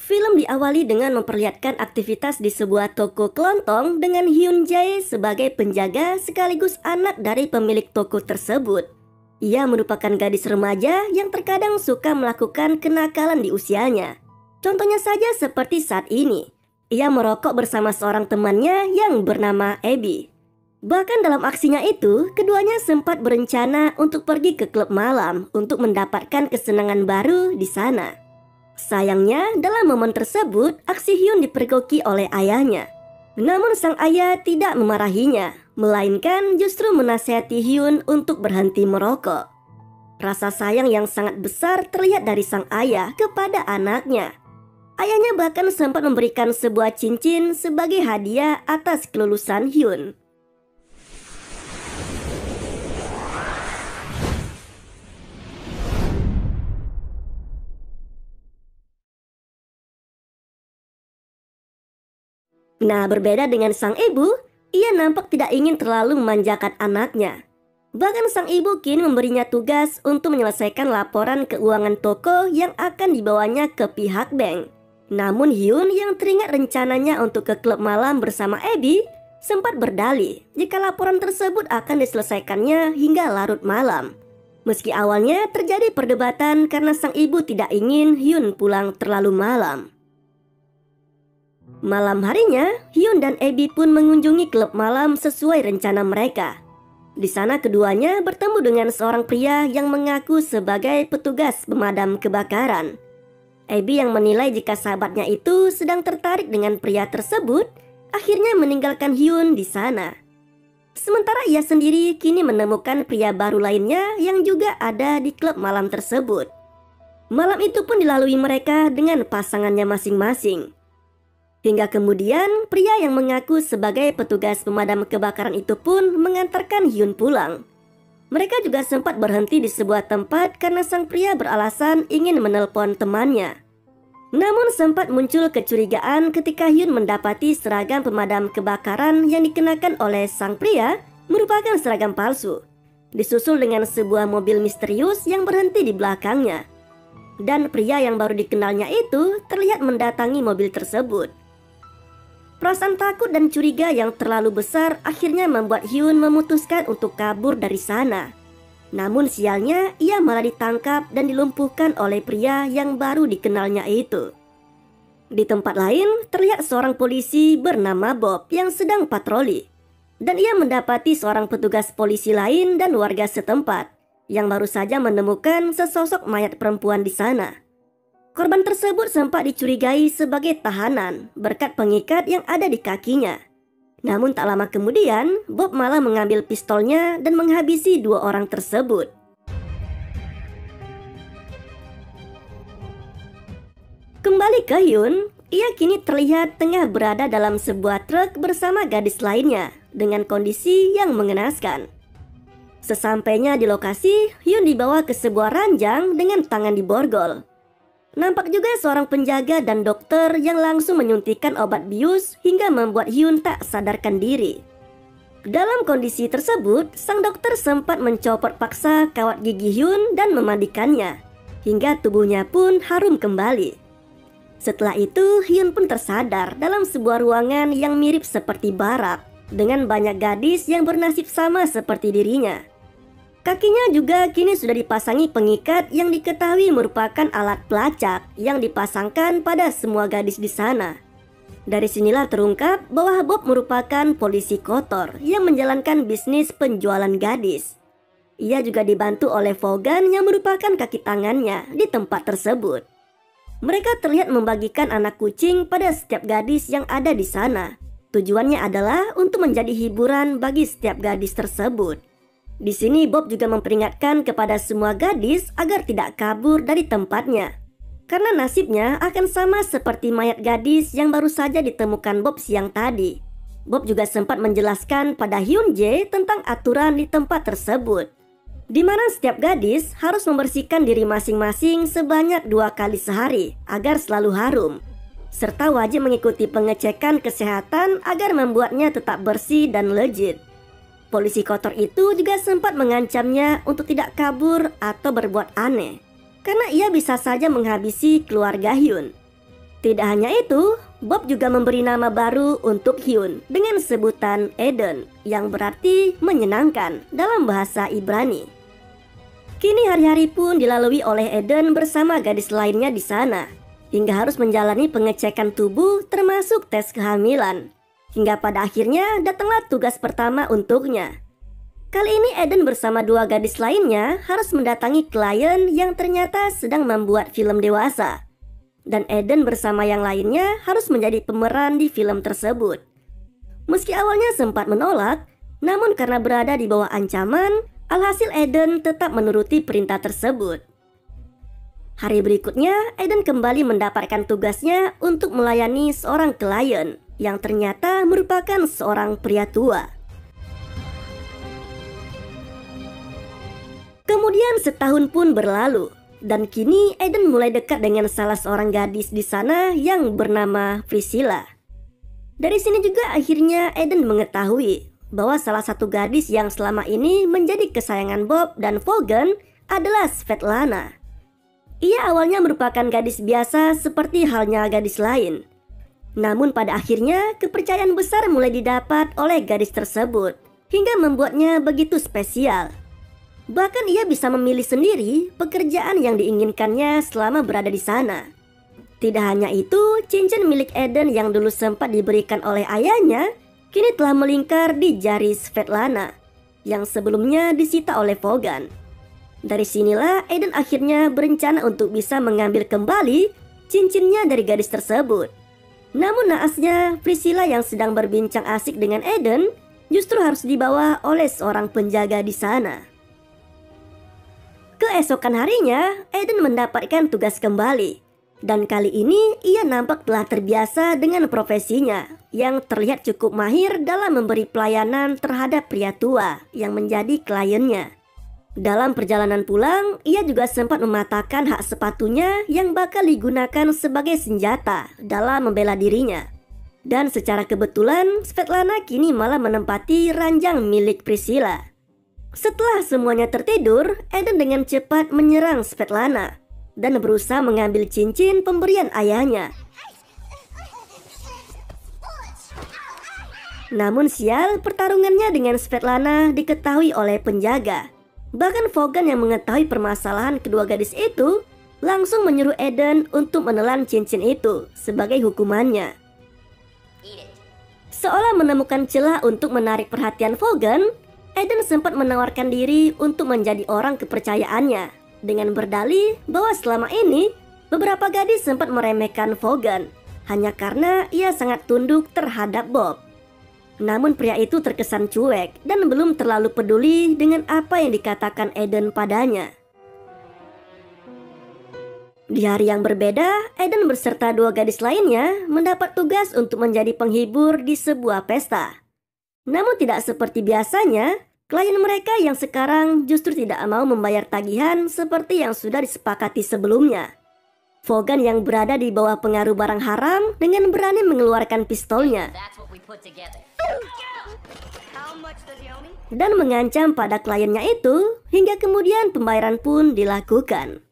Film diawali dengan memperlihatkan aktivitas di sebuah toko kelontong dengan Hyun Jae sebagai penjaga sekaligus anak dari pemilik toko tersebut. Ia merupakan gadis remaja yang terkadang suka melakukan kenakalan di usianya. Contohnya saja seperti saat ini, ia merokok bersama seorang temannya yang bernama Abby. Bahkan dalam aksinya itu, keduanya sempat berencana untuk pergi ke klub malam untuk mendapatkan kesenangan baru di sana. Sayangnya, dalam momen tersebut, aksi Hyun dipergoki oleh ayahnya. Namun sang ayah tidak memarahinya, melainkan justru menasihati Hyun untuk berhenti merokok. Rasa sayang yang sangat besar terlihat dari sang ayah kepada anaknya. Ayahnya bahkan sempat memberikan sebuah cincin sebagai hadiah atas kelulusan Hyun. Nah, berbeda dengan sang ibu, ia nampak tidak ingin terlalu memanjakan anaknya. Bahkan sang ibu kini memberinya tugas untuk menyelesaikan laporan keuangan toko yang akan dibawanya ke pihak bank. Namun Hyun yang teringat rencananya untuk ke klub malam bersama Abby sempat berdalih jika laporan tersebut akan diselesaikannya hingga larut malam. Meski awalnya terjadi perdebatan karena sang ibu tidak ingin Hyun pulang terlalu malam. Malam harinya, Hyun dan Abby pun mengunjungi klub malam sesuai rencana mereka. Di sana keduanya bertemu dengan seorang pria yang mengaku sebagai petugas pemadam kebakaran. Abby yang menilai jika sahabatnya itu sedang tertarik dengan pria tersebut, akhirnya meninggalkan Hyun di sana. Sementara ia sendiri kini menemukan pria baru lainnya yang juga ada di klub malam tersebut. Malam itu pun dilalui mereka dengan pasangannya masing-masing. Hingga kemudian, pria yang mengaku sebagai petugas pemadam kebakaran itu pun mengantarkan Hyun pulang. Mereka juga sempat berhenti di sebuah tempat karena sang pria beralasan ingin menelpon temannya. Namun sempat muncul kecurigaan ketika Hyun mendapati seragam pemadam kebakaran yang dikenakan oleh sang pria merupakan seragam palsu, disusul dengan sebuah mobil misterius yang berhenti di belakangnya. Dan pria yang baru dikenalnya itu terlihat mendatangi mobil tersebut. Perasaan takut dan curiga yang terlalu besar akhirnya membuat Hyun memutuskan untuk kabur dari sana. Namun sialnya, ia malah ditangkap dan dilumpuhkan oleh pria yang baru dikenalnya itu. Di tempat lain, terlihat seorang polisi bernama Bob yang sedang patroli. Dan ia mendapati seorang petugas polisi lain dan warga setempat yang baru saja menemukan sesosok mayat perempuan di sana. Korban tersebut sempat dicurigai sebagai tahanan berkat pengikat yang ada di kakinya. Namun tak lama kemudian, Bob malah mengambil pistolnya dan menghabisi dua orang tersebut. Kembali ke Hyun, ia kini terlihat tengah berada dalam sebuah truk bersama gadis lainnya dengan kondisi yang mengenaskan. Sesampainya di lokasi, Hyun dibawa ke sebuah ranjang dengan tangan diborgol. Nampak juga seorang penjaga dan dokter yang langsung menyuntikkan obat bius hingga membuat Hyun tak sadarkan diri. Dalam kondisi tersebut, sang dokter sempat mencopot paksa kawat gigi Hyun dan memandikannya, hingga tubuhnya pun harum kembali. Setelah itu, Hyun pun tersadar dalam sebuah ruangan yang mirip seperti barak, dengan banyak gadis yang bernasib sama seperti dirinya. Kakinya juga kini sudah dipasangi pengikat yang diketahui merupakan alat pelacak yang dipasangkan pada semua gadis di sana. Dari sinilah terungkap bahwa Bob merupakan polisi kotor yang menjalankan bisnis penjualan gadis. Ia juga dibantu oleh Vaughan yang merupakan kaki tangannya di tempat tersebut. Mereka terlihat membagikan anak kucing pada setiap gadis yang ada di sana. Tujuannya adalah untuk menjadi hiburan bagi setiap gadis tersebut. Di sini Bob juga memperingatkan kepada semua gadis agar tidak kabur dari tempatnya. Karena nasibnya akan sama seperti mayat gadis yang baru saja ditemukan Bob siang tadi. Bob juga sempat menjelaskan pada Hyun Jae tentang aturan di tempat tersebut, di mana setiap gadis harus membersihkan diri masing-masing sebanyak 2 kali sehari agar selalu harum, serta wajib mengikuti pengecekan kesehatan agar membuatnya tetap bersih dan legit. Polisi kotor itu juga sempat mengancamnya untuk tidak kabur atau berbuat aneh, karena ia bisa saja menghabisi keluarga Hyun. Tidak hanya itu, Bob juga memberi nama baru untuk Hyun dengan sebutan Eden yang berarti menyenangkan dalam bahasa Ibrani. Kini hari-hari pun dilalui oleh Eden bersama gadis lainnya di sana, hingga harus menjalani pengecekan tubuh termasuk tes kehamilan. Hingga pada akhirnya datanglah tugas pertama untuknya. Kali ini Eden bersama 2 gadis lainnya harus mendatangi klien yang ternyata sedang membuat film dewasa. Dan Eden bersama yang lainnya harus menjadi pemeran di film tersebut. Meski awalnya sempat menolak, namun karena berada di bawah ancaman, alhasil Eden tetap menuruti perintah tersebut. Hari berikutnya, Eden kembali mendapatkan tugasnya untuk melayani seorang klien yang ternyata merupakan seorang pria tua. Kemudian setahun pun berlalu, dan kini Eden mulai dekat dengan salah seorang gadis di sana yang bernama Priscilla. Dari sini juga akhirnya Eden mengetahui bahwa salah satu gadis yang selama ini menjadi kesayangan Bob dan Vaughan adalah Svetlana. Ia awalnya merupakan gadis biasa seperti halnya gadis lain. Namun pada akhirnya kepercayaan besar mulai didapat oleh gadis tersebut hingga membuatnya begitu spesial. Bahkan ia bisa memilih sendiri pekerjaan yang diinginkannya selama berada di sana. Tidak hanya itu, cincin milik Eden yang dulu sempat diberikan oleh ayahnya kini telah melingkar di jari Svetlana yang sebelumnya disita oleh Vaughan. Dari sinilah Eden akhirnya berencana untuk bisa mengambil kembali cincinnya dari gadis tersebut. Namun naasnya Priscilla yang sedang berbincang asik dengan Eden justru harus dibawa oleh seorang penjaga di sana. Keesokan harinya Eden mendapatkan tugas kembali. Dan kali ini ia nampak telah terbiasa dengan profesinya yang terlihat cukup mahir dalam memberi pelayanan terhadap pria tua yang menjadi kliennya. Dalam perjalanan pulang, ia juga sempat mematahkan hak sepatunya yang bakal digunakan sebagai senjata dalam membela dirinya. Dan secara kebetulan, Svetlana kini malah menempati ranjang milik Priscilla. Setelah semuanya tertidur, Eden dengan cepat menyerang Svetlana dan berusaha mengambil cincin pemberian ayahnya. Namun sial, pertarungannya dengan Svetlana diketahui oleh penjaga. Bahkan Vaughan yang mengetahui permasalahan kedua gadis itu langsung menyuruh Eden untuk menelan cincin itu sebagai hukumannya. Seolah menemukan celah untuk menarik perhatian Vaughan, Eden sempat menawarkan diri untuk menjadi orang kepercayaannya dengan berdalih bahwa selama ini beberapa gadis sempat meremehkan Vaughan hanya karena ia sangat tunduk terhadap Bob. Namun pria itu terkesan cuek dan belum terlalu peduli dengan apa yang dikatakan Eden padanya. Di hari yang berbeda, Eden beserta 2 gadis lainnya mendapat tugas untuk menjadi penghibur di sebuah pesta. Namun tidak seperti biasanya, klien mereka yang sekarang justru tidak mau membayar tagihan seperti yang sudah disepakati sebelumnya. Vaughan yang berada di bawah pengaruh barang haram dengan berani mengeluarkan pistolnya dan mengancam pada kliennya itu hingga kemudian pembayaran pun dilakukan.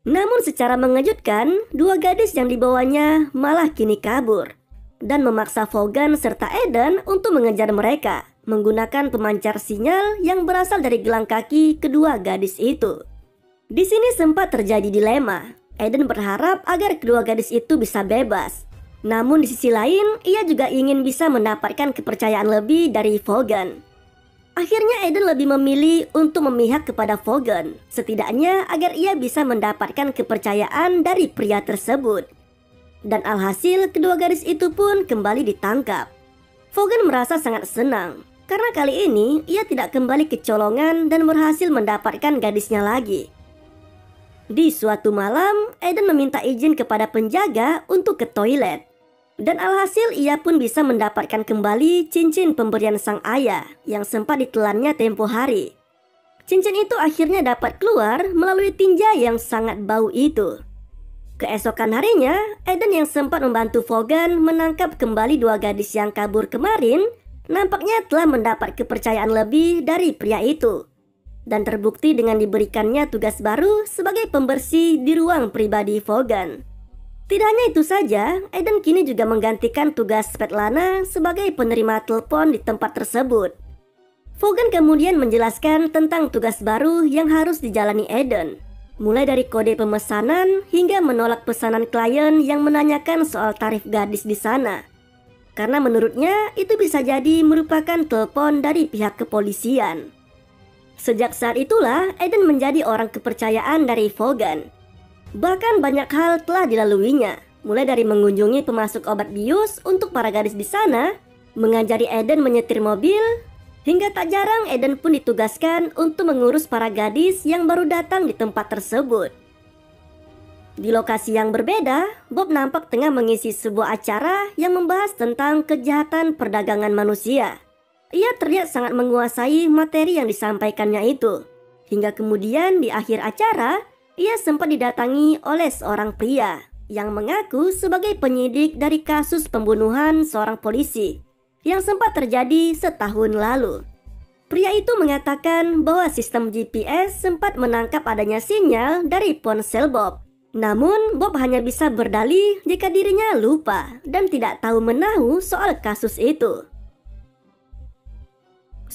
Namun secara mengejutkan, 2 gadis yang dibawanya malah kini kabur dan memaksa Vaughan serta Eden untuk mengejar mereka menggunakan pemancar sinyal yang berasal dari gelang kaki kedua gadis itu. Di sini sempat terjadi dilema. Eden berharap agar kedua gadis itu bisa bebas. Namun di sisi lain, ia juga ingin bisa mendapatkan kepercayaan lebih dari Vaughan. Akhirnya Eden lebih memilih untuk memihak kepada Vaughan, setidaknya agar ia bisa mendapatkan kepercayaan dari pria tersebut. Dan alhasil kedua gadis itu pun kembali ditangkap. Vaughan merasa sangat senang karena kali ini ia tidak kembali kecolongan dan berhasil mendapatkan gadisnya lagi. Di suatu malam, Eden meminta izin kepada penjaga untuk ke toilet. Dan alhasil ia pun bisa mendapatkan kembali cincin pemberian sang ayah yang sempat ditelannya tempo hari. Cincin itu akhirnya dapat keluar melalui tinja yang sangat bau itu. Keesokan harinya, Eden yang sempat membantu Vaughan menangkap kembali 2 gadis yang kabur kemarin nampaknya telah mendapat kepercayaan lebih dari pria itu. Dan terbukti dengan diberikannya tugas baru sebagai pembersih di ruang pribadi Vaughan. Tidak hanya itu saja, Eden kini juga menggantikan tugas Svetlana sebagai penerima telepon di tempat tersebut. Vaughan kemudian menjelaskan tentang tugas baru yang harus dijalani Eden, mulai dari kode pemesanan hingga menolak pesanan klien yang menanyakan soal tarif gadis di sana. Karena menurutnya itu bisa jadi merupakan telepon dari pihak kepolisian. Sejak saat itulah Eden menjadi orang kepercayaan dari Vaughan. Bahkan banyak hal telah dilaluinya, mulai dari mengunjungi pemasok obat bius untuk para gadis di sana, mengajari Eden menyetir mobil, hingga tak jarang Eden pun ditugaskan untuk mengurus para gadis yang baru datang di tempat tersebut. Di lokasi yang berbeda, Bob nampak tengah mengisi sebuah acara yang membahas tentang kejahatan perdagangan manusia. Ia terlihat sangat menguasai materi yang disampaikannya itu. Hingga kemudian di akhir acara, ia sempat didatangi oleh seorang pria yang mengaku sebagai penyidik dari kasus pembunuhan seorang polisi yang sempat terjadi setahun lalu. Pria itu mengatakan bahwa sistem GPS sempat menangkap adanya sinyal dari ponsel Bob. Namun, Bob hanya bisa berdalih jika dirinya lupa dan tidak tahu menahu soal kasus itu.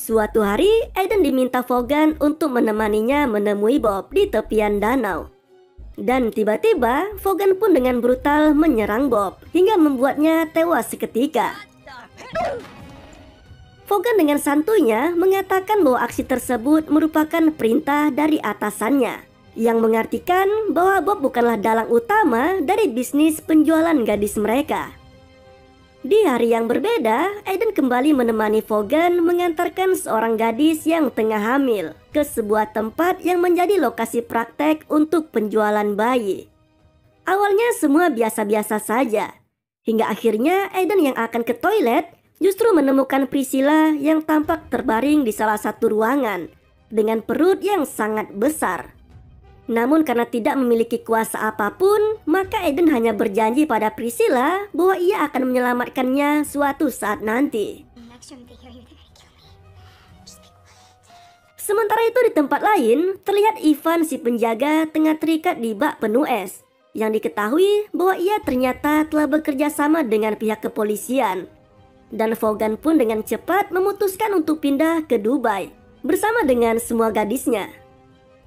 Suatu hari, Eden diminta Vaughan untuk menemaninya menemui Bob di tepian danau. Dan tiba-tiba, Vaughan pun dengan brutal menyerang Bob hingga membuatnya tewas seketika. Vaughan dengan santuinya mengatakan bahwa aksi tersebut merupakan perintah dari atasannya, yang mengartikan bahwa Bob bukanlah dalang utama dari bisnis penjualan gadis mereka. Di hari yang berbeda, Eden kembali menemani Vaughan mengantarkan seorang gadis yang tengah hamil ke sebuah tempat yang menjadi lokasi praktek untuk penjualan bayi. Awalnya semua biasa-biasa saja, hingga akhirnya Eden yang akan ke toilet justru menemukan Priscilla yang tampak terbaring di salah satu ruangan dengan perut yang sangat besar. Namun karena tidak memiliki kuasa apapun, maka Eden hanya berjanji pada Priscilla bahwa ia akan menyelamatkannya suatu saat nanti. Sementara itu di tempat lain, terlihat Ivan si penjaga tengah terikat di bak penuh es, yang diketahui bahwa ia ternyata telah bekerja sama dengan pihak kepolisian. Dan Vaughan pun dengan cepat memutuskan untuk pindah ke Dubai bersama dengan semua gadisnya.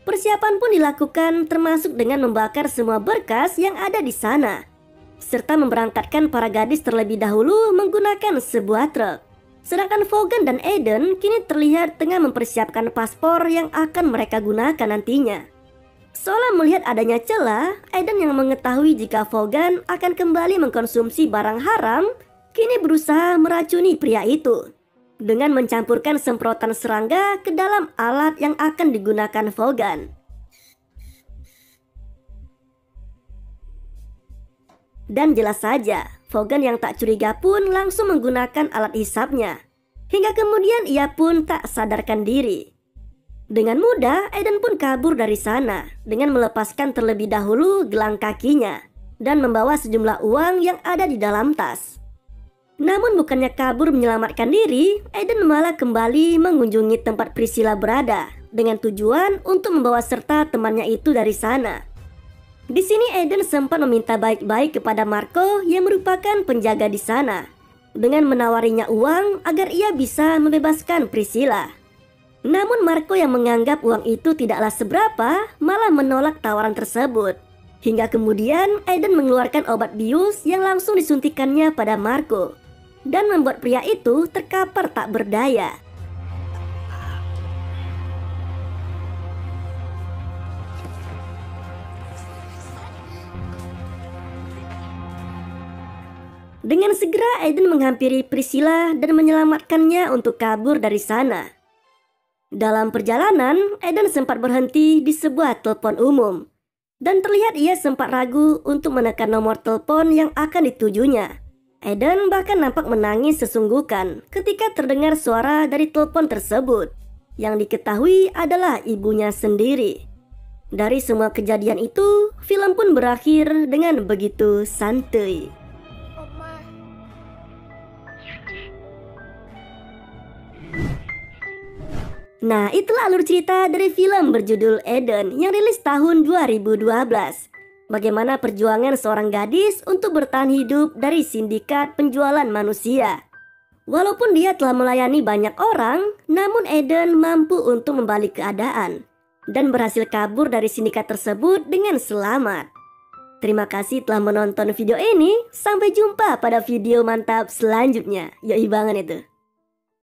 Persiapan pun dilakukan termasuk dengan membakar semua berkas yang ada di sana, serta memberangkatkan para gadis terlebih dahulu menggunakan sebuah truk. Sedangkan Vaughan dan Eden kini terlihat tengah mempersiapkan paspor yang akan mereka gunakan nantinya. Seolah melihat adanya celah, Eden yang mengetahui jika Vaughan akan kembali mengkonsumsi barang haram, kini berusaha meracuni pria itu dengan mencampurkan semprotan serangga ke dalam alat yang akan digunakan Vaughan. Dan jelas saja, Vaughan yang tak curiga pun langsung menggunakan alat hisapnya. Hingga kemudian ia pun tak sadarkan diri. Dengan mudah, Eden pun kabur dari sana dengan melepaskan terlebih dahulu gelang kakinya dan membawa sejumlah uang yang ada di dalam tas. Namun bukannya kabur menyelamatkan diri, Eden malah kembali mengunjungi tempat Priscilla berada dengan tujuan untuk membawa serta temannya itu dari sana. Di sini Eden sempat meminta baik-baik kepada Marco yang merupakan penjaga di sana dengan menawarinya uang agar ia bisa membebaskan Priscilla. Namun Marco yang menganggap uang itu tidaklah seberapa malah menolak tawaran tersebut. Hingga kemudian Eden mengeluarkan obat bius yang langsung disuntikannya pada Marco dan membuat pria itu terkapar tak berdaya. Dengan segera Eden menghampiri Priscilla dan menyelamatkannya untuk kabur dari sana. Dalam perjalanan, Eden sempat berhenti di sebuah telepon umum dan terlihat ia sempat ragu untuk menekan nomor telepon yang akan ditujunya. Eden bahkan nampak menangis sesungguhkan ketika terdengar suara dari telepon tersebut yang diketahui adalah ibunya sendiri. Dari semua kejadian itu, film pun berakhir dengan begitu santai. Nah, itulah alur cerita dari film berjudul Eden yang rilis tahun 2012. bagaimana perjuangan seorang gadis untuk bertahan hidup dari sindikat penjualan manusia. Walaupun dia telah melayani banyak orang, namun Eden mampu untuk membalik keadaan dan berhasil kabur dari sindikat tersebut dengan selamat. Terima kasih telah menonton video ini. Sampai jumpa pada video mantap selanjutnya. Yoi banget itu.